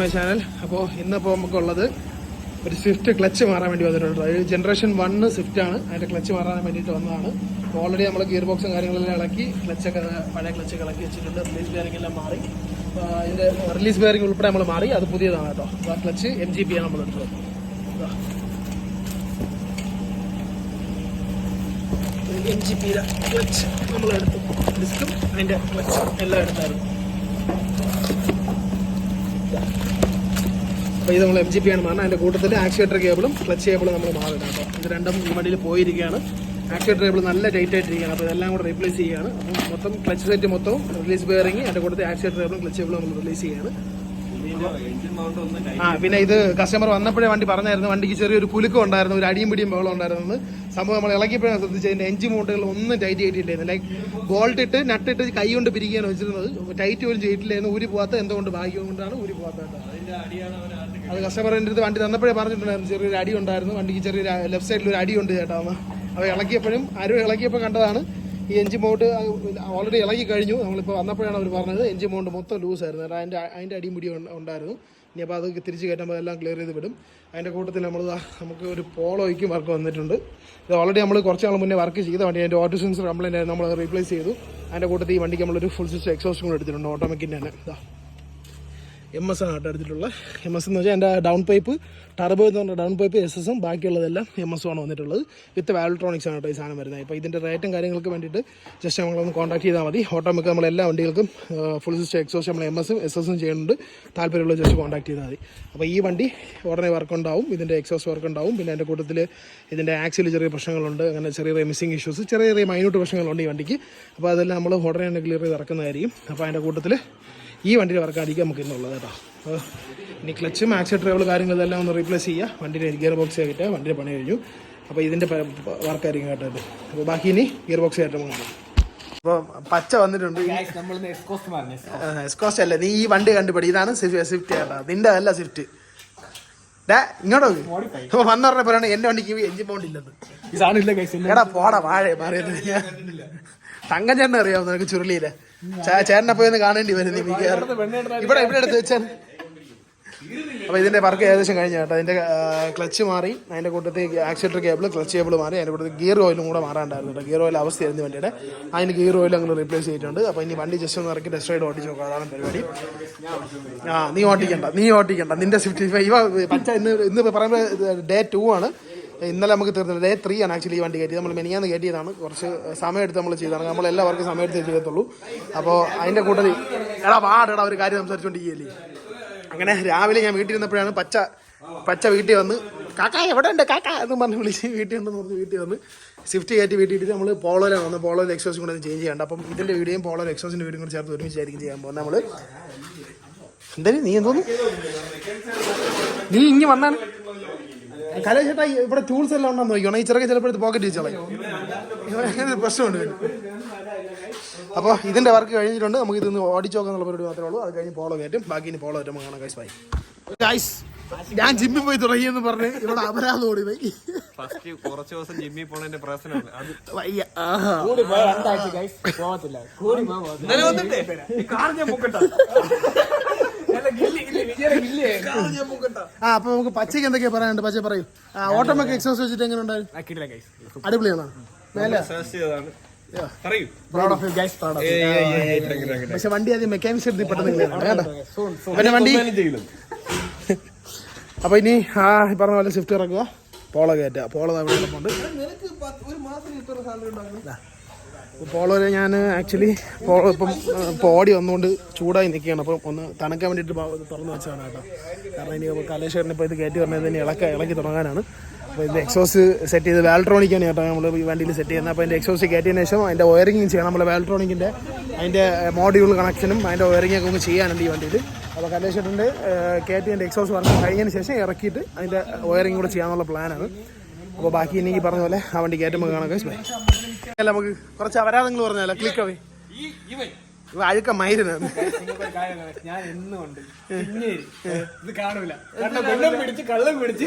My channel. അപ്പോൾ ഇന്നിപ്പോൾ നമുക്കുള്ളത് ഒരു സ്വിഫ്റ്റ് ക്ലച്ച് മാറാൻ വേണ്ടി വന്നിട്ടുണ്ട്. ഒരു ജനറേഷൻ 1 സ്വിഫ്റ്റ് ആണ്. അതിൻ്റെ ക്ലച്ച് മാറാൻ വേണ്ടിയിട്ട് വന്നതാണ്. ഓൾറെഡി നമ്മൾ ഗിയർ ബോക്സും കാര്യങ്ങളെല്ലാം ഇളക്കി ക്ലച്ചൊക്കെ പഴയ ക്ലച്ചൊക്കെ ഇളക്കി വെച്ചിട്ടുണ്ട്. റിലീസ് ബെയറിംഗ് എല്ലാം മാറി. അതിൻ്റെ റിലീസ് ബെയറിംഗ് ഉൾപ്പെടെ നമ്മൾ മാറി. അത് പുതിയതാണ് കേട്ടോ. അപ്പോൾ ആ ക്ലച്ച് MGP ആണ് നമ്മൾ എടുത്തത്. MGP clutch നമ്മളെടുത്തു. ഡിസ്കും അതിൻ്റെ ക്ലച്ച് എല്ലാം എടുത്തായിരുന്നു. അപ്പോൾ ഇത് നമ്മൾ MGP ആണ് മാറുന്നത്. അതിൻ്റെ കൂട്ടത്തിൽ ആക്സിലേറ്റർ കേബിളും ക്ലച്ച് കേബിളും നമ്മൾ മാറുന്നത് കേട്ടോ. ഇത് രണ്ടും ഈ വണ്ടിയിൽ പോയിരിക്കുകയാണ്. ആക്സിലേറ്റർ കേബിൾ നല്ല ടൈറ്റ് ആയിട്ടിരിക്കുകയാണ്. അപ്പോൾ ഇതെല്ലാം കൂടെ റീപ്ലേസ് ചെയ്യുകയാണ്. അപ്പം മൊത്തം ക്ലച്ച് സെറ്റ് മൊത്തം റിലീസ് ബെയറിംഗ്, അതിൻ്റെ കൂട്ടത്തിൽ ആക്സിലേറ്റർ കേബിളും ക്ലച്ച് കേബിളും നമ്മൾ റിലീസ് ചെയ്യുകയാണ്. പിന്നെ ഇത് കസ്റ്റമർ വന്നപ്പോഴേ വണ്ടി പറഞ്ഞായിരുന്നു, വണ്ടിക്ക് ചെറിയൊരു കുലുക്കം ഉണ്ടായിരുന്നു, ഒരു അടിയും പിടിയും ബഹളം ഉണ്ടായിരുന്നു. സംഭവം നമ്മൾ ഇളക്കിയപ്പോഴാണ് ശ്രദ്ധിച്ചത്. അതിൻ്റെ എഞ്ചിൻ മൗണ്ടുകൾ ഒന്നും ടൈറ്റ് ചെയ്തിട്ടില്ലായിരുന്നു. ലൈക്ക് ബോൾട്ട് ഇട്ട് നട്ടിട്ട് കൈ കൊണ്ട് പിരിക്കുകയാണ് വെച്ചിരുന്നത്. ടൈറ്റ് പോലും ചെയ്തിട്ടില്ലായിരുന്നു. ഊരി പോകാത്ത എന്തുകൊണ്ട് ഭാഗ്യം കൊണ്ടാണ് ഊരി പോകാത്തത്. അത് കസ്റ്റമറിൻ്റെ അടുത്ത് വണ്ടി തന്നപ്പോഴേ പറഞ്ഞിട്ടുണ്ടായിരുന്നു ചെറിയൊരു അടി ഉണ്ടായിരുന്നു, വണ്ടിക്ക് ചെറിയൊരു ലെഫ്റ്റ് സൈഡിൽ ഒരു അടി ഉണ്ട് ചേട്ടാന്ന്. അപ്പോൾ ഇളക്കിയപ്പോഴും ആരും ഇളക്കിയപ്പോൾ കണ്ടതാണ് ഈ എഞ്ചിൻ മൗണ്ട് ഓൾറെഡി ഇളകി കഴിഞ്ഞു. നമ്മളിപ്പോൾ വന്നപ്പോഴാണ് അവർ പറഞ്ഞത് എഞ്ചിൻ മൗണ്ട് മൊത്തം ലൂസായിരുന്നു. അതിൻ്റെ അടിയും പിടി ഉണ്ടായിരുന്നു. ഇനി അപ്പോൾ അത് തിരിച്ച് കയറ്റുമ്പോൾ എല്ലാം ക്ലിയർ ചെയ്ത് വിടും. അതിൻ്റെ കൂട്ടത്തിൽ നമുക്ക് ഒരു പോളോയ്ക്കും വർക്ക് വന്നിട്ടുണ്ട്. ഇത് ഓൾറെഡി നമ്മൾ കുറച്ച് നാൾ മുന്നേ വർക്ക് ചെയ്ത വണ്ടി. അതിൻ്റെ ഓട്ടോ സെൻസർ കംപ്ലൈൻ്റ് ആയിരുന്നു, നമ്മൾ റീപ്ലേസ് ചെയ്തു. അതിൻ്റെ കൂട്ടത്തിൽ ഈ വണ്ടിക്ക് നമ്മളൊരു ഫുൾ സിസ്റ്റം എക്സോസ്റ്റ് കൂടെ എടുത്തിട്ടുണ്ട്, ഓട്ടോമാറ്റിക്കിൻ്റെ തന്നെ. ഇതാ MS ആണ് കേട്ടോ എടുത്തിട്ടുള്ള. MS എന്ന് വെച്ചാൽ എൻ്റെ ഡൗൺ പൈപ്പ് ടർബോ എന്ന് പറഞ്ഞ ഡൗൺ പൈപ്പ് SS ബാക്കിയുള്ളതെല്ലാം MS ആണ് വന്നിട്ടുള്ളത്. വിത്ത് വാൽട്രോണിക്സ് ആണ് കേട്ടോ ഈ സാധനം വരുന്നത്. അപ്പോൾ ഇതിൻ്റെ റേറ്റും കാര്യങ്ങൾക്ക് വേണ്ടിയിട്ട് ജസ്റ്റ് നമ്മളൊന്ന് കോൺടാക്ട് ചെയ്താൽ മതി. ഓട്ടോമാറ്റിക് നമ്മൾ എല്ലാ വണ്ടികൾക്കും ഫുൾ സിസ്റ്റം എക്സോസ്റ്റ് നമ്മൾ MS SS ചെയ്യുന്നുണ്ട്. താല്പര്യമുള്ള ജസ്റ്റ് കോൺടാക്ട് ചെയ്താൽ മതി. അപ്പോൾ ഈ വണ്ടി ഉടനെ വർക്ക് ഉണ്ടാവും, ഇതിൻ്റെ എക്സോസ്റ്റ് വർക്ക് ഉണ്ടാവും. പിന്നെ അതിൻ്റെ കൂട്ടത്തിൽ ഇതിൻ്റെ ആക്സിൽ ചെറിയ പ്രശ്നങ്ങളുണ്ട്, അങ്ങനെ ചെറിയ മിസ്സിംഗ് ഇഷ്യൂസ്, ചെറിയ മൈന്യൂട്ട് പ്രശ്നങ്ങളുണ്ട് ഈ വണ്ടിക്ക്. അപ്പോൾ അതെല്ലാം നമ്മൾ ഉടനെ തന്നെ ക്ലിയർ ചെയ്ത് ഇറക്കുന്നതായിരിക്കും. അപ്പോൾ അതിൻ്റെ കൂട്ടത്തിൽ ഈ വണ്ടിയുടെ വർക്കായിരിക്കും നമുക്ക് ഇന്നുള്ളത് കേട്ടോ. അപ്പോൾ ഇനി ക്ലച്ചും ആക്സിലേറ്റർ കേബിൾ കാര്യങ്ങളെല്ലാം ഒന്ന് റീപ്ലേസ് ചെയ്യുക. വണ്ടിയുടെ ഗിയർ ബോക്സ് ആയിട്ട് വണ്ടിയുടെ പണി കഴിഞ്ഞു. അപ്പോൾ ഇതിൻ്റെ വർക്കായിരിക്കും കേട്ടോ ഇത്. അപ്പോൾ ബാക്കി ഇനി ഗിയർ ബോക്സ് ആയിട്ട് നമുക്ക് കാണാം. അപ്പോൾ പച്ച വന്നിട്ടുണ്ട്. എസ്കോസ്റ്റ് അല്ലേ, നീ ഈ വണ്ടി കണ്ടുപിടി. ഇതാണ് സ്വിഫ്റ്റ് കേട്ടോ, നിൻ്റെ അല്ല സ്വിഫ്റ്റ്. ഇങ്ങോട്ടോ വന്ന പറഞ്ഞ പറയണ എൻ്റെ വണ്ടിക്ക് എഞ്ചിൻ മൗണ്ട് ഇല്ലെന്ന്. എടാ പോടാ വാഴ മാറിയത്. തങ്കം ചേട്ടനെ അറിയാമോ നിനക്ക്? ചുരുളിയിലെ ചേട്ടനെ പോയി ഒന്ന് കാണേണ്ടി വരും നീ ഇവിടെ എടുത്ത് വെച്ചാൽ. അപ്പോൾ ഇതിൻ്റെ വർക്ക് ഏകദേശം കഴിഞ്ഞ കേട്ടോ. അതിൻ്റെ ക്ലച്ച് മാറി, അതിൻ്റെ കൂട്ടത്തിൽ ആക്സിലേറ്റർ കേബിൾ ക്ലച്ച് കേബിൾ മാറി, അതിൻ്റെ കൂട്ടത്തിൽ ഗിയർ ഓയിലും കൂടെ മാറാണ്ടായിരുന്നു കേട്ടോ. ഗിയർ ഓയിൽ അവസ്ഥയായിരുന്നു വണ്ടിയുടെ. അതിന് ഗിയർ ഓയിൽ അങ്ങനെ റീപ്ലേസ് ചെയ്തിട്ടുണ്ട്. അപ്പോൾ ഇനി വണ്ടി ജസ്റ്റ് ഒന്ന് ഇറക്കി ടെസ്റ്റ് റൈഡ് ഓടിച്ച് നോക്കാം, അതാണ് പരിപാടി. നീ ഓട്ടിക്കണ്ട നിൻ്റെ സ്വിഫ്റ്റ്. ഇവ പച്ച ഇന്ന് പറയുമ്പോൾ ഡേ 2 ആണ്. ഇന്നലെ നമുക്ക് തീർന്നില്ല, ഡേ 3 ആണ് ആക്ച്വലി ഈ വണ്ടി കയറ്റിയത്. നമ്മൾ മെനിയാന്ന് കയറ്റിയതാണ്. കുറച്ച് സമയം എടുത്ത് നമ്മൾ ചെയ്തതാണ്. നമ്മൾ എല്ലാവർക്കും സമയം എടുത്ത് ചെയ്യത്തുള്ളൂ. അപ്പോൾ അതിൻ്റെ കൂട്ടത്തിൽ പാടെടാ ഒരു കാര്യം സംസാരിച്ചുകൊണ്ടിരിക്കുകയല്ലേ. അങ്ങനെ രാവിലെ ഞാൻ വീട്ടിൽ ഇരുന്നപ്പോഴാണ് പച്ച വീട്ടിൽ വന്ന് കാക്ക എവിടെ ഉണ്ട് കാക്ക എന്ന് പറഞ്ഞ് വിളിച്ച് വീട്ടിൽ ഉണ്ടെന്ന് പറഞ്ഞ് വീട്ടിൽ വന്ന് സ്വിഫ്റ്റ് കയറ്റി വീട്ടിൽ ഇട്ടിട്ട് നമ്മൾ പോളോയിലാണ് വന്നത്. പോളോയിൽ എക്സോസും കൂടെ ചേഞ്ച് ചെയ്യണ്ട. അപ്പം ഇതിൻ്റെ വീഡിയോയും പോളോയിൽ എക്സോസിൻ്റെ വീഡിയോ കൂടെ ചേർത്ത് ഒരുമിച്ചായിരിക്കും ചെയ്യാൻ പോകുന്നത്. നമ്മൾ എന്തായാലും നീ എന്തോന്നു നീ ഇങ്ങ് വന്നാണ് കലേഷ് ചേട്ടാ. ഇവിടെ ടൂൾസ് എല്ലാം ഉണ്ടെന്ന് നോക്കിക്കോണം. ഈ ചെറുക്കെ ചിലപ്പോൾ പോക്കറ്റ് വെച്ചോളാം. അങ്ങനെ പ്രശ്നമുണ്ട്. അപ്പോൾ ഇതിൻ്റെ വർക്ക് കഴിഞ്ഞിട്ടുണ്ട്. നമുക്ക് ഇതൊന്ന് ഓടിച്ച് നോക്കാന്നുള്ള പരിപാടി മാത്രമേ ഉള്ളൂ. അത് കഴിഞ്ഞ് പോളോ കയറ്റും. ബാക്കി ഇനി പോളോ കയറ്റുമ്പോൾ കാണാം. Guys bye. ഗൈസ് ഞാൻ ജിമ്മിൽ പോയി തുടങ്ങിയെന്ന് പറഞ്ഞ് ഇവിടെ അപരാധം ഓടി പോയി. കുറച്ച് ദിവസം ജിമ്മിൽ പോണതിന്റെ പ്രശ്നമാണ്. അപ്പൊ നമുക്ക് പച്ചയ്ക്ക് എന്തൊക്കെയാ പറയാനുണ്ട്? പച്ച പറയൂ. ഓട്ടോമാറ്റിക് എക്സോസ്റ്റ് വെച്ചിട്ട് എങ്ങനെ ഉണ്ടായിരുന്നു? അടിപൊളിയാണോ? പക്ഷെ വണ്ടി ആദ്യം മെക്കാനിക്സ് എടുത്ത് പെട്ടെന്ന് വണ്ടി. അപ്പൊ ഇനി പറഞ്ഞ പോലെ സ്വിഫ്റ്റ് ഇറക്കുക, പോളോ കയറ്റുക. പോളോ അവിടെ ഉണ്ട്. പോളോയിൽ ഞാൻ ആക്ച്വലി ഇപ്പം ഓടി വന്നുകൊണ്ട് ചൂടായി നിൽക്കുകയാണ്. അപ്പം ഒന്ന് തണുക്കാൻ വേണ്ടിയിട്ട് തുറന്ന് വെച്ചതാണ് കേട്ടോ. കാരണം ഇനി കലേശ്വരന് ഇപ്പോൾ ഇത് കയറ്റി പറഞ്ഞത് ഇനി ഇളക്കി തുടങ്ങാനാണ്. അപ്പോൾ ഇത് എക്സോസ് സെറ്റ് ചെയ്ത് വാൽട്രോണിക്കാണ് കേട്ടോ നമ്മൾ ഈ വണ്ടിയിൽ സെറ്റ് ചെയ്യുന്നത്. അപ്പോൾ അതിൻ്റെ എക്സോസ് കയറ്റിയതിന് ശേഷം അതിൻ്റെ വയറിംഗ് ചെയ്യണം. നമ്മൾ വാൽട്രോണിക്കിൻ്റെ അതിൻ്റെ മോഡ്യൂൾ കണക്ഷനും അതിൻ്റെ വയറിങ്ങൊക്കെ ഒന്ന് ചെയ്യാനുണ്ട് ഈ വണ്ടിയിൽ. അപ്പോൾ കലേശ്വരൻ്റെ കയറ്റിയതിൻ്റെ എക്സോസ് വർക്ക് കഴിഞ്ഞതിന് ശേഷം ഇറക്കിയിട്ട് അതിൻ്റെ വയറിംഗ് കൂടെ ചെയ്യാനുള്ള പ്ലാനാണ്. അപ്പോൾ ബാക്കി ഇനി പറഞ്ഞ പോലെ ആ വണ്ടി കയറ്റുമ്പോൾ കാണാം. അല്ല നമുക്ക് കുറച്ച് അപരാധങ്ങൾ പറഞ്ഞാലോ. ക്ലിക്ക് അവേ അഴുക്ക മയിരുന്നാണ്. ഞാൻ എന്നുകൊണ്ട് ഇത് കാണൂല. വെള്ളം പിടിച്ച് കള്ളം പിടിച്ച്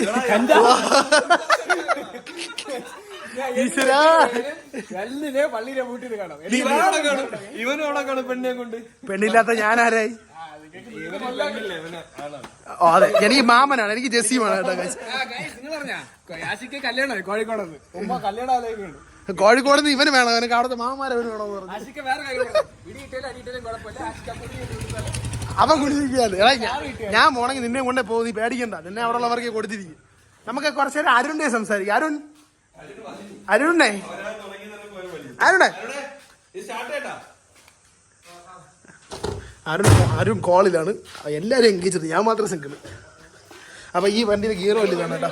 പള്ളിയിലെ വീട്ടിൽ കാണാം. ഇവനും അവിടെ കാണും പെണ്ണിനെ കൊണ്ട്. പെണ്ണില്ലാത്ത ഞാൻ ആരായി? ഓ അതെ, എനിക്ക് മാമനാണ്, എനിക്ക് ജെസ്സിയുമാണ് കേട്ടോ guys. നിങ്ങൾ പറഞ്ഞാ ആശിക്ക് കല്യാണം കോഴിക്കോടെന്ന് ഉമ്മ കല്യാണം ആലോചിക്കുന്നുണ്ട്. കോഴിക്കോട് നിന്ന് ഇവന് വേണം, അവനക്ക് അവിടുത്തെ മാമാരെ അവന് വേണമെന്ന് പറഞ്ഞു. ആശിക്ക് വേറെ കാര്യം കുഴപ്പമില്ല. ആശിക്ക് അവൻ കുടിച്ചിരിക്കുകയാണ്. ഞാൻ പോണെങ്കിൽ നിന്നെ കൊണ്ടേ പോകും, നീ പേടിക്കണ്ട, നിന്നെ അവിടെ ഉള്ളവർക്ക് കൊടുത്തിരിക്കും. നമുക്ക് കുറച്ചു നേരം അരുണിനെ സംസാരിക്കാം. അരുണേ അരുൺ കോളിലാണ്, എല്ലാരും എൻഗേജ്, ഞാൻ മാത്രം സിംഗിൾ. അപ്പൊ ഈ വണ്ടിയുടെ ഗിയർ ഓയിൽ ഇതാണ് കേട്ടോ.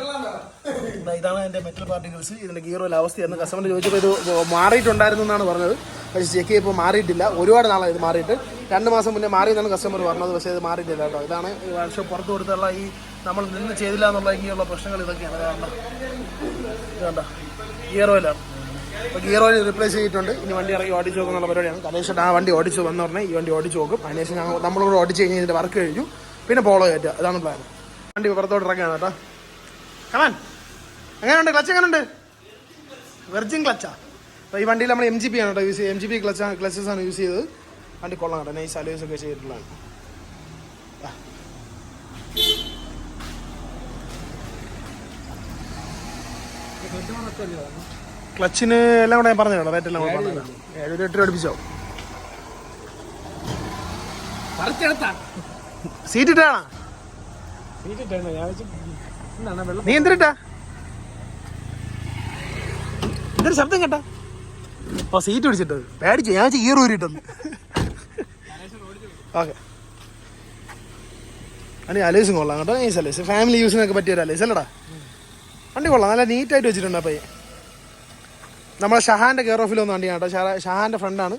ഇതാണ് എന്റെ മെറ്റൽ പാർട്ടിക്കിൾസ്. ഇതിന്റെ ഗിയർ ഓയിൽ അവസ്ഥയായിരുന്നു. കസ്റ്റമർ ചോദിച്ചപ്പോൾ ഇത് മാറിയിട്ടുണ്ടായിരുന്നു എന്നാണ് പറഞ്ഞത്. പക്ഷേ ചെക്ക് ചെയ്തപ്പോൾ മാറിയിട്ടില്ല. ഒരുപാട് നാളാണ് ഇത് മാറിയിട്ട്. 2 മാസം മുന്നേ മാറിയെന്നാണ് കസ്റ്റമർ പറഞ്ഞത്. പക്ഷേ ഇത് മാറിയിട്ടില്ല കേട്ടോ. ഇതാണ് ഈ വർഷം പുറത്ത് കൊടുത്തുള്ള ഈ നമ്മൾ നിന്ന് ചെയ്തില്ല എന്നുള്ള ഇങ്ങനെയുള്ള പ്രശ്നങ്ങൾ ഇതൊക്കെയാണ്. ഇതുകൊണ്ടോ ഗിയർ ഓയിലാണ്. അപ്പോൾ ഗിയർ ഓയിൽ റീപ്ലേസ് ചെയ്തിട്ടുണ്ട്. ഇനി വണ്ടി ഇറങ്ങി ഓടിച്ച് നോക്കുന്നുള്ള പരിപാടിയാണ്. കലേശം ആ വണ്ടി ഓടിച്ച് വന്ന് പറഞ്ഞാൽ ഈ വണ്ടി ഓടിച്ച് നോക്കും. അതിനുശേഷം നമ്മളോട് ഓടിച്ച് കഴിഞ്ഞാൽ ഇതിൻ്റെ വർക്ക് കഴിഞ്ഞു, പിന്നെ പോളോ കയറ്റുക. അതാണ് പ്ലാൻ. വണ്ടി പുറത്തോട്ട് ഇറക്കുകയാണ് കേട്ടോ. കമാൻ, എങ്ങനെയുണ്ട്? ക്ലച്ച് എങ്ങനെയുണ്ട്? വെർജിൻ ക്ലച്ചാ. അപ്പോൾ ഈ വണ്ടിയിൽ നമ്മൾ MGP ആണ് കേട്ടോ യൂസ് ചെയ്യുക. MGP ക്ലച്ചസ് ആണ് യൂസ് ചെയ്തത്. വണ്ടി കൊള്ളാം കേട്ടോ. നൈസ് അലോയ്സ് ഒക്കെ ചെയ്തിട്ടുള്ളതാണ്. ക്ലച്ചിന് എല്ലാം കൂടെ ഞാൻ പറഞ്ഞു കേട്ടോ. റേറ്റ് എല്ലാം കൂടെ പറഞ്ഞു. 7-8 രൂപ അടുപ്പിച്ചോ. സീറ്റ് ഇട്ടാണോ? നീ എന്തിട്ടാ? എന്തൊരു ശബ്ദം കേട്ടാ? ഓ, സീറ്റ് പിടിച്ചിട്ടത് പേടിച്ചു. ഞാൻ ഗിയർ ഊരിട്ടത്. ഓക്കെ, അനി അലേസും കൊള്ളാം കേട്ടോ. നൈസ് അലേസ്, ഫാമിലി യൂസിനൊക്കെ പറ്റിയ ഒരു അലേസ് അല്ലടാ. വണ്ടി കൊള്ളാം, നല്ല നീറ്റായിട്ട് വെച്ചിട്ടുണ്ട്. അപ്പോൾ നമ്മളെ ഷഹാൻ്റെ കെയർ ഓഫിൽ വന്ന വണ്ടിയാണ് കേട്ടോ. ഷഹാൻ്റെ ഫ്രണ്ടാണ്.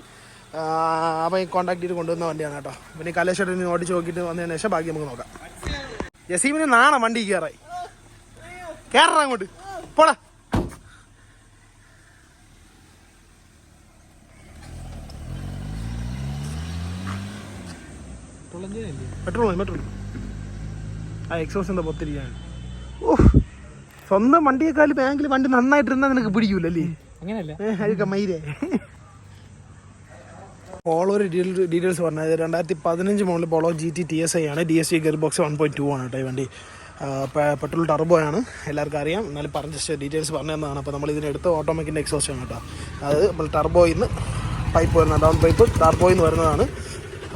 അപ്പോൾ ഈ കോൺടാക്ട് ചെയ്ത് കൊണ്ടുവന്ന വണ്ടിയാണ് കേട്ടോ. പിന്നെ ഈ കലേശ്വരന് ഓടിച്ച് നോക്കിയിട്ട് വന്നതിന് ശേഷം ബാക്കി നമുക്ക് നോക്കാം. ജസീമിന് നാണം വണ്ടി കയറായി. കയറാ അങ്ങോട്ട് പോടാ. മെട്രോൾ ആ എക്സോസ് എന്താ പൊത്തിരിക്കാൻ. ഓ, സ്വന്തം വണ്ടിയേക്കാൾ ബാങ്കിൽ വണ്ടി നന്നായിട്ടിരുന്നാൽ നിനക്ക് പിടിക്കൂലല്ലേ? അങ്ങനെയല്ല മൈരേ. പോളോയുടെ ഡീറ്റെയിൽസ് പറഞ്ഞത് 2015 മോഡൽ പോളോ GT TSI ആണ്. DSG ഗിയർ ബോക്സ് 1.2 ആണ് കേട്ടോ. ഈ വണ്ടി പെട്രോൾ ടർബോ ആണ്, എല്ലാവർക്കും അറിയാം. എന്നാലും പറഞ്ഞ ഡീറ്റെയിൽസ് പറഞ്ഞു തന്നതാണ്. അപ്പോൾ നമ്മൾ ഇതിനെടുത്ത് ഓട്ടോമാറ്റിക്കിൻ്റെ എക്സോസ്റ്റ് ആണ് കേട്ടോ. അത് ടർബോയിൽ നിന്ന് പൈപ്പ് വരുന്ന ഡൗൺ പൈപ്പ് ടർബോയിൽ നിന്ന് വരുന്നതാണ്.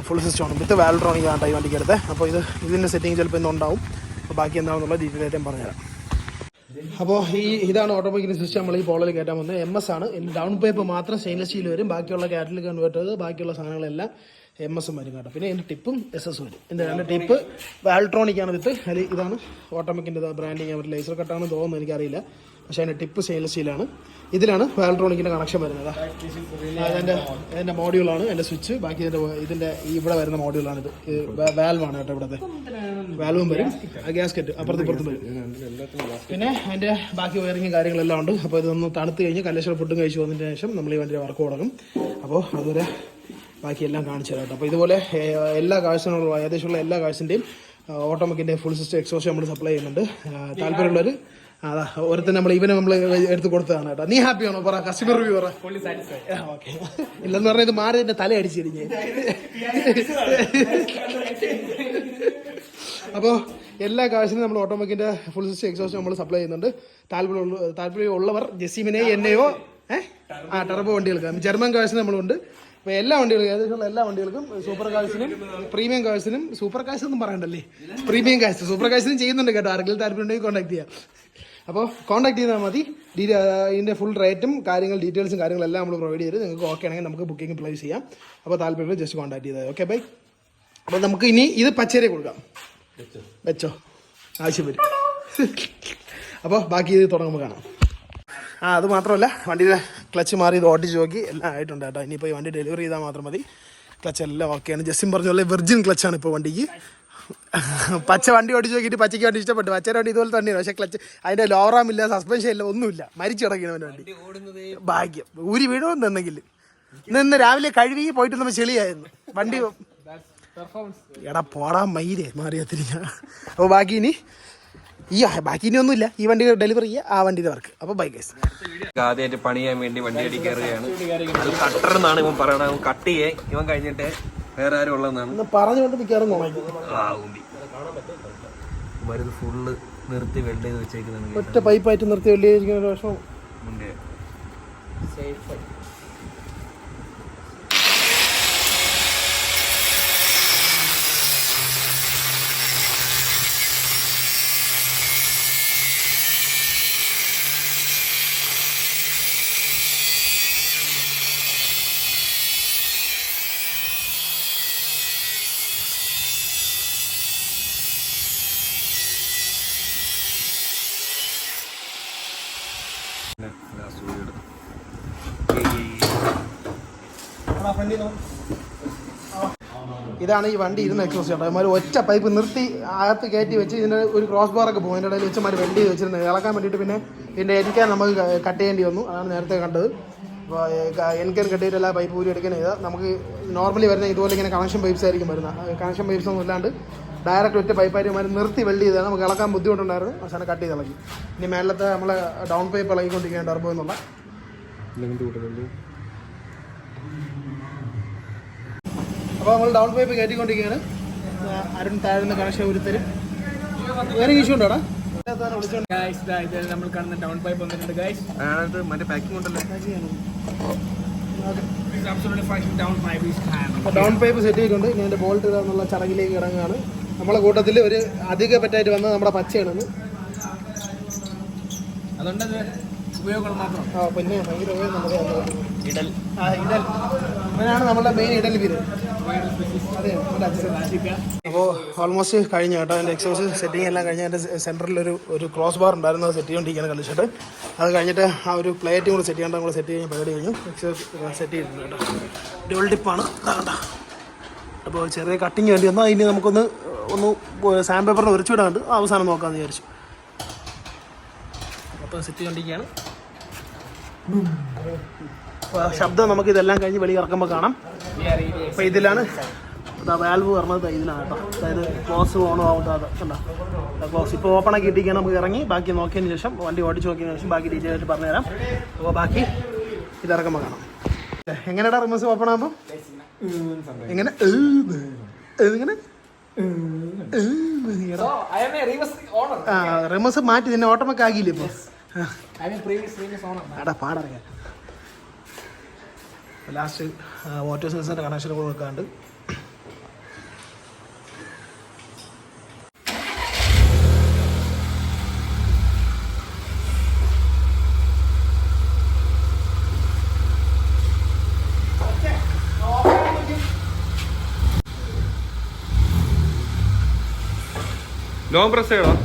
ഫുൾ സിസ്റ്റമാണ്, വിത്ത് വാൽട്രോണിക് ആണ് ഈ വണ്ടിക്ക് എടുത്തത്. അപ്പോൾ ഇതിൻ്റെ സെറ്റിംഗ് ചിലപ്പോൾ ഇന്ന് ഉണ്ടാവും. അപ്പോൾ ബാക്കി എന്താണെന്നുള്ള ഡീറ്റെയിൽ ആയിട്ട് ഞാൻ പറഞ്ഞുതരാം. അപ്പോൾ ഇതാണ് ഓട്ടോമാറ്റിക് സിസ്റ്റം നമ്മൾ ഈ പോളോയിൽ കയറ്റാൻ വന്നത്. MS ആണ്. ഡൗൺ പൈപ്പ് മാത്രം സ്റ്റെയിൻലെസ് സ്റ്റീൽ വരും. ബാക്കിയുള്ള കാറ്റലിക് കൺവേർട്ടർ, ബാക്കിയുള്ള സാധനങ്ങളെല്ലാം MS വരും കേട്ടോ. പിന്നെ ഇതിൻ്റെ ടിപ്പും SS വരും. ഇതിൻ്റെ 2 ടിപ്പ് വാൽട്രോണിക് ആണ് വിത്ത്. അതിൽ ഇതാണ് ഓട്ടോമാറ്റിക്കിൻ്റെ ബ്രാൻഡിങ്. അവർ ലേസർ കട്ടാണെന്ന് തോന്നുന്നു, എനിക്കറിയില്ല. പക്ഷേ അതിൻ്റെ ടിപ്പ് സ്റ്റെയിൻലെസ് സ്റ്റീലാണ്. ഇതിലാണ് വാൽട്രോണിക്കിൻ്റെ കണക്ഷൻ വരുന്നത്. അതിൻ്റെ മോഡ്യൂളാണ് എൻ്റെ സ്വിച്ച്. ബാക്കി ഇതിൻ്റെ ഇവിടെ വരുന്ന മോഡ്യൂളാണ് ഇത്. വാൽവാണ് കേട്ടോ. ഇവിടുത്തെ വാൽവും വരും, ഗ്യാസ്കറ്റ് അപ്പുറത്തും വരും. പിന്നെ അതിൻ്റെ ബാക്കി വയറിങ്ങും കാര്യങ്ങളെല്ലാം ഉണ്ട്. അപ്പോൾ ഇതൊന്ന് തണുത്ത് കഴിഞ്ഞ് കല്ലേശ്വരം ഫുഡും കഴിച്ച് വന്നതിന് ശേഷം നമ്മൾ ഈ വണ്ടിയുടെ വർക്ക് തുടങ്ങും. അപ്പോൾ അതുവരെ ബാക്കിയെല്ലാം കാണിച്ചു തരാം കേട്ടോ. അപ്പോൾ ഇതുപോലെ എല്ലാ കാഴ്ചകളും ഏകദേശമുള്ള എല്ലാ കാഴ്ചൻ്റെയും ഓട്ടോമാറ്റിക്കിൻ്റെ ഫുൾ സിസ്റ്റം എക്സോസ്റ്റ് നമ്മൾ സപ്ലൈ ചെയ്യുന്നുണ്ട്. താല്പര്യമുള്ളവർ അതാ ഒരുത്തൻ നമ്മൾ എടുത്ത് കൊടുത്തതാണ് കേട്ടോ. നീ ഹാപ്പി ആണോ? പറ, കസ്റ്റമർ റിവ്യൂ പറ. ഓക്കെ, ഇല്ലെന്ന് പറഞ്ഞാൽ ഇത് മാറി എന്റെ തല അടിച്ചിരിഞ്ഞ്. അപ്പോൾ എല്ലാ കാഴ്ചയും നമ്മൾ ഓട്ടോമാറ്റിക്കിന്റെ ഫുൾ സിസ്റ്റം എക്സോസ്റ്റ് നമ്മൾ സപ്ലൈ ചെയ്യുന്നുണ്ട്. താല്പര്യമുള്ളവർ ജസീമിനെ എന്നെയോ ടർബോ വണ്ടികൾക്ക് ജർമ്മൻ കാഴ്ച നമ്മളുണ്ട്. അപ്പോൾ എല്ലാ വണ്ടികൾക്കും ഏകദേശം എല്ലാ വണ്ടികൾക്കും സൂപ്പർ കാഴ്ചനും പ്രീമിയം കാഴ്ചനും സൂപ്പർ കാഴ്ച ഒന്നും പറയണ്ടല്ലേ, പ്രീമിയം കാഴ്ച സൂപ്പർ കാഴ്ചനും ചെയ്യുന്നുണ്ട് കേട്ടോ. ആർക്കെങ്കിലും താല്പര്യമുണ്ടെങ്കിൽ കോൺടാക്ട് ചെയ്യാം. അപ്പോൾ കോൺടാക്ട് ചെയ്താൽ മതി. ഇതിൻ്റെ ഫുൾ റേറ്റും ഡീറ്റെയിൽസും കാര്യങ്ങളെല്ലാം നമ്മൾ പ്രൊവൈഡ് ചെയ്ത് നിങ്ങൾക്ക് ഓക്കെ ആണെങ്കിൽ നമുക്ക് ബുക്കിംഗ് പ്ലേസ് ചെയ്യാം. അപ്പോൾ താല്പര്യമുള്ള ജസ്റ്റ് കോൺടാക്ട് ചെയ്താൽ ഓക്കെ ബൈ. അപ്പോൾ നമുക്ക് ഇനി ഇത് പച്ചരി കൊടുക്കാം. വെച്ചോ, ആവശ്യം വരും. അപ്പോൾ ബാക്കി ഇത് തുടങ്ങുമ്പോൾ കാണാം. അത് മാത്രമല്ല വണ്ടിയുടെ ക്ലച്ച് മാറി ഇത് ഓടിച്ച് നോക്കി എല്ലാം ആയിട്ടുണ്ട് കേട്ടോ. ഇനിയിപ്പോൾ ഈ വണ്ടി ഡെലിവറി ചെയ്താൽ മാത്രം മതി. ക്ലച്ച് എല്ലാം ഓക്കെയാണ്. ജസ്റ്റിൻ പറഞ്ഞ വെർജിൻ ക്ലച്ചാണ് ഇപ്പോൾ വണ്ടിക്ക്. പച്ച വണ്ടി ഓടിച്ച് നോക്കിയിട്ട് പച്ചയ്ക്ക് വണ്ടി ഇഷ്ടപ്പെട്ടു. പച്ചയുടെ വണ്ടി ഇതുപോലെ തന്നെയാണ്. പക്ഷേ ക്ലച്ച് അതിൻ്റെ ലോറാമില്ല, സസ്പെൻഷൻ ഇല്ല, ഒന്നുമില്ല. മരിച്ചു കിടക്കണം വണ്ടി. ഭാഗ്യം ഊരി വീഴുമെന്നുണ്ടെങ്കിൽ ഇന്ന് രാവിലെ കഴുകി പോയിട്ട് നമ്മൾ ചെളിയായിരുന്നു വണ്ടി. എടാ പോടാ മയിലേ മാറിയത്തിരിക്ക. അപ്പോൾ ബാക്കി ഇനി ഒന്നുമില്ല. ഈ വണ്ടി ഡെലിവറി ചെയ്യുക, ആ വണ്ടിയുടെ വർക്ക്. അപ്പോൾ ബൈ ഗൈസ്. ആദ്യമായിട്ട് പണിയാൻ വേണ്ടി വണ്ടി അടി കയറുകയാണ്. അത് കട്ടർ എന്നാണ് ഇവൻ പറയണത്. കട്ട് ചെയ്യേ ഇവൻ കഴിഞ്ഞിട്ട് വേറെ ആരും ഉള്ളതെന്നാണ് പറഞ്ഞുകൊണ്ട് മിക്കവാറും നോക്കും. മരുന്ന് ഫുള്ള് നിർത്തി വെൽഡ് ചെയ്ത് വെച്ചേക്കുന്നതാണ്. ഒറ്റ പൈപ്പായിട്ട് നിർത്തി വലിയ ഒരു വർഷം മുന്നേ ഇതാണ് ഈ വണ്ടി ഇരുന്ന് എക്സോസ്റ്റ് ചെയ്യേണ്ടത്. അതുമാതിരി ഒറ്റ പൈപ്പ് നിർത്തി അകത്ത് കയറ്റി വെച്ച് ഇതിൻ്റെ ഒരു ക്രോസ് ബാറൊക്കെ പോകും. അതിൻ്റെ ഇടയിൽ വെച്ച് വെൽഡ് ചെയ്ത് വെച്ചിരുന്നത് ഇളക്കാൻ വേണ്ടിയിട്ട് പിന്നെ ഇതിൻ്റെ എനിക്കാൻ നമുക്ക് കട്ട് ചെയ്യേണ്ടി വന്നു. അതാണ് നേരത്തെ കണ്ടത്. അപ്പോൾ എനിക്കൻ കട്ടിയിട്ട് എല്ലാ പൈപ്പ് ഊരി എടുക്കാൻ ചെയ്താൽ നമുക്ക് നോർമലി വരുന്ന ഇതുപോലെ ഇങ്ങനെ കണക്ഷൻ പൈപ്പ്സ് ആയിരിക്കും വരുന്നത്. കണക്ഷൻ പൈപ്പ്സ് ഒന്നും ഇല്ലാണ്ട് ഡയറക്റ്റ് ഒറ്റ പൈപ്പായിട്ട് നിർത്തി വെൽഡ് ചെയ്താൽ നമുക്ക് ഇളക്കാൻ ബുദ്ധിമുട്ടുണ്ടായിരുന്നു. അവസാനം കട്ട് ചെയ്ത് ഇളക്കി. ഇനി മേലത്തെ നമ്മളെ ഡൗൺ പൈപ്പ് ഇളകിക്കൊണ്ടിരിക്കുകയാണ് ടർബോ എന്നുള്ള. അപ്പോൾ നമ്മൾ ഡൗൺ പൈപ്പ് കയറ്റിക്കൊണ്ടിരിക്കുകയാണ്. അരുൺ താഴ്ന്ന കണക്ഷൻ ഒരുത്തരും വേറെ ഇഷ്യൂ ഉണ്ടോടാ? നമ്മൾ കാണുന്ന ഡൗൺ പൈപ്പ് വന്നിട്ടുണ്ട് ഗൈസ്. മറ്റേ പാക്കിംഗ് ഉണ്ടല്ലോ. ഡൗൺ പൈപ്പ് സെറ്റ് ചെയ്തിട്ടുണ്ട്. ഇനി അതിൻ്റെ ബോൾട്ട് ഇടാന്നുള്ള ചടങ്ങിലേക്ക് ഇറങ്ങുകയാണ്. നമ്മളെ കൂട്ടത്തിൽ ഒരു അധിക പറ്റായിട്ട് വന്നത് നമ്മുടെ പച്ചയാണെന്ന്. അതുകൊണ്ട് ഉപയോഗങ്ങൾ മാത്രം. പിന്നെ ഭയങ്കര ഇടൽ ഇവനാണ് നമ്മുടെ മെയിൻ ഇടൽ പേര്. അതെ. അപ്പോൾ ഓൾമോസ്റ്റ് കഴിഞ്ഞു കേട്ടോ. അതിൻ്റെ എക്സോസ്റ്റ് സെറ്റിംഗ് എല്ലാം കഴിഞ്ഞ് അതിൻ്റെ സെൻറ്ററിലൊരു ക്രോസ് ബാർ ഉണ്ടായിരുന്നു. അത് സെറ്റ് ചെയ്തുകൊണ്ടിരിക്കുകയാണ് കളിച്ചിട്ട്. അത് കഴിഞ്ഞിട്ട് ആ ഒരു പ്ലേറ്റും കൂടെ സെറ്റ് ചെയ്യേണ്ട നമ്മൾ സെറ്റ് ചെയ്യാൻ പരിപാടി കഴിഞ്ഞു. എക്സോസ്റ്റ് സെറ്റ് ചെയ്തിട്ടുണ്ട് കേട്ടോ. ഡബിൾ ടിപ്പാണ് കേട്ടോ. അപ്പോൾ ചെറിയ കട്ടിങ് വേണ്ടി വന്നാൽ ഇനി നമുക്കൊന്ന് സാൻഡ് പേപ്പറിന് ഉരച്ചു വിടാണ്ട് അവസാനം നോക്കാമെന്ന് വിചാരിച്ചു. അപ്പോൾ സെറ്റ് ചെയ്തുകൊണ്ടിരിക്കുകയാണ്. ശബ്ദം നമുക്ക് ഇതെല്ലാം കഴിഞ്ഞ് വെളിയിൽ ഇറക്കുമ്പോൾ കാണാം. അപ്പോൾ ഇതിലാണ് വാൽവ് പറഞ്ഞത്. ഇതിലാണ് കേട്ടോ. അതായത് ക്ലോസ് ഓണോ ആവുന്നത് കണ്ടോ. ക്ലോസ് ഇപ്പോൾ ഓപ്പൺ ആക്കി ഇട്ടിരിക്കുകയാണ്. നമുക്ക് ഇറങ്ങി ബാക്കി നോക്കിയതിന് ശേഷം വണ്ടി ഓടിച്ച് നോക്കിയതിന് ശേഷം ബാക്കി ഡീറ്റെയിൽ ആയിട്ട് പറഞ്ഞുതരാം. അപ്പോൾ ബാക്കി ഇതിറക്കുമ്പോൾ കാണാം. എങ്ങനെയാടാ റിമോസ് ഓപ്പൺ ആകുമ്പോൾ എങ്ങനെ എങ്ങനെ റിമോസ് മാറ്റി നിന്നെ ഓട്ടമൊക്കെ ആക്കിയില്ലേ ഇപ്പോൾ? എടാ പാടറിയാം. ലാസ്റ്റ് വാട്ടർ സെൻസറിൻ്റെ കണക്ഷൻ കൂടെ വെക്കാണ്ട് ലോങ് പ്രസ് ചെയ്യണോ?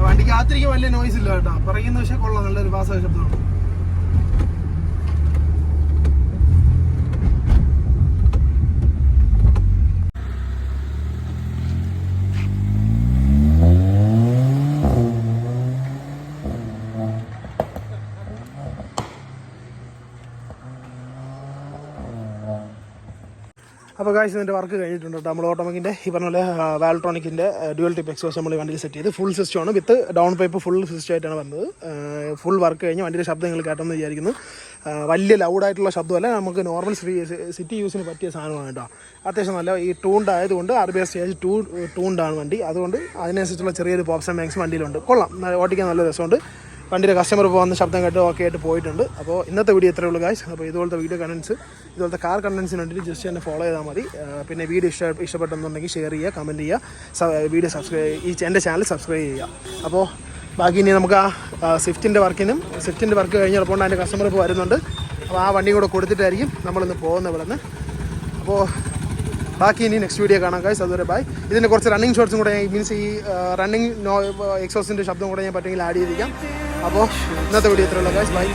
വണ്ടിക്ക് അകത്തിരിക്കാൻ വലിയ നോയ്സ് ഇല്ല കേട്ടോ. പറയുന്ന പക്ഷേ കൊള്ളാം, നല്ലൊരു പാസ്സായ ശബ്ദമാണ്. അപ്പോൾ ഗായ്സ് ഇതിൻ്റെ വർക്ക് കഴിഞ്ഞിട്ടുണ്ട് കേട്ടോ. നമ്മൾ ഓട്ടോമാക്കിൻ്റെ ഈ പറഞ്ഞ പോലെ വാൽട്രോണിക്കിൻ്റെ ഡ്യുവൽ ടിപ്പ് എക്സോസ്റ്റ് നമ്മൾ വണ്ടിയിൽ സെറ്റ് ചെയ്ത് ഫുൾ സിസ്റ്റമാണ്. വിത്ത് ഡൗൺ പൈപ്പ് ഫുൾ സിസ്റ്റമായിട്ടാണ് വന്നത്. ഫുൾ വർക്ക് കഴിഞ്ഞ് വണ്ടിയുടെ ശബ്ദം നിങ്ങൾ കേട്ടെന്ന് വിചാരിക്കുന്നു. വലിയ ലൗഡായിട്ടുള്ള ശബ്ദമല്ല, നമുക്ക് നോർമൽ സിറ്റി യൂസിന് പറ്റിയ സാധനമാണ് കേട്ടോ. അത്യാവശ്യം നല്ല ഈ ടൂൺഡ് ആയതുകൊണ്ട് RBS സ്റ്റേജ് ടൂൺഡാണ് വണ്ടി. അതുകൊണ്ട് അതിനനുസരിച്ചുള്ള ചെറിയൊരു പോപ്സ് ആൻഡ് ബാങ്ക്സ് വണ്ടിയിലുണ്ട്. കൊള്ളാം, ഓടിക്കാൻ നല്ല രസമുണ്ട്. വണ്ടിയുടെ കസ്റ്റമർ ഇപ്പോൾ വന്ന് ശബ്ദം കേട്ട് ഓക്കെ ആയിട്ട് പോയിട്ടുണ്ട്. അപ്പോൾ ഇന്നത്തെ വീഡിയോ ഇത്രയേ ഉള്ളൂ ഗായ്സ്. അപ്പോൾ ഇതുപോലത്തെ വീഡിയോ കണ്ടൻസ്, ഇതുപോലത്തെ കാർ കണ്ടൻസിന് വേണ്ടിയിട്ട് ജസ്റ്റ് എന്നെ ഫോളോ ചെയ്താൽ മതി. പിന്നെ വീഡിയോ ഇഷ്ടപ്പെട്ടെന്നുണ്ടെങ്കിൽ ഷെയർ ചെയ്യുക, കമൻറ്റ് ചെയ്യുക, വീഡിയോ എൻ്റെ ചാനൽ സബ്സ്ക്രൈബ് ചെയ്യുക. അപ്പോൾ ബാക്കി ഇനി നമുക്ക് ആ സ്വിഫ്റ്റിൻ്റെ വർക്ക് കഴിഞ്ഞപ്പോൾ അതിൻ്റെ കസ്റ്റമർ ഇപ്പോൾ വരുന്നുണ്ട്. അപ്പോൾ ആ വണ്ടിയും കൂടെ കൊടുത്തിട്ടായിരിക്കും നമ്മളിന്ന് പോകുന്നത് ഇവിടെ നിന്ന്. അപ്പോൾ ബാക്കി ഇനി നെക്സ്റ്റ് വീഡിയോ കാണാം ഗൈസ്. അതുവരെ ബൈ. ഇതിൻ്റെ കുറച്ച് റണ്ണിങ് ഷോട്ട്സും കൂടെ മീൻസ് ഈ റണ്ണിങ് എക്സോസിൻ്റെ ശബ്ദം കൂടെ ഞാൻ പറ്റുമെങ്കിൽ ആഡ് ചെയ്തിരിക്കാം. അപ്പോൾ ഇന്നത്തെ വീഡിയോ ഇത്രയുള്ള ഗൈസ്. ബൈ.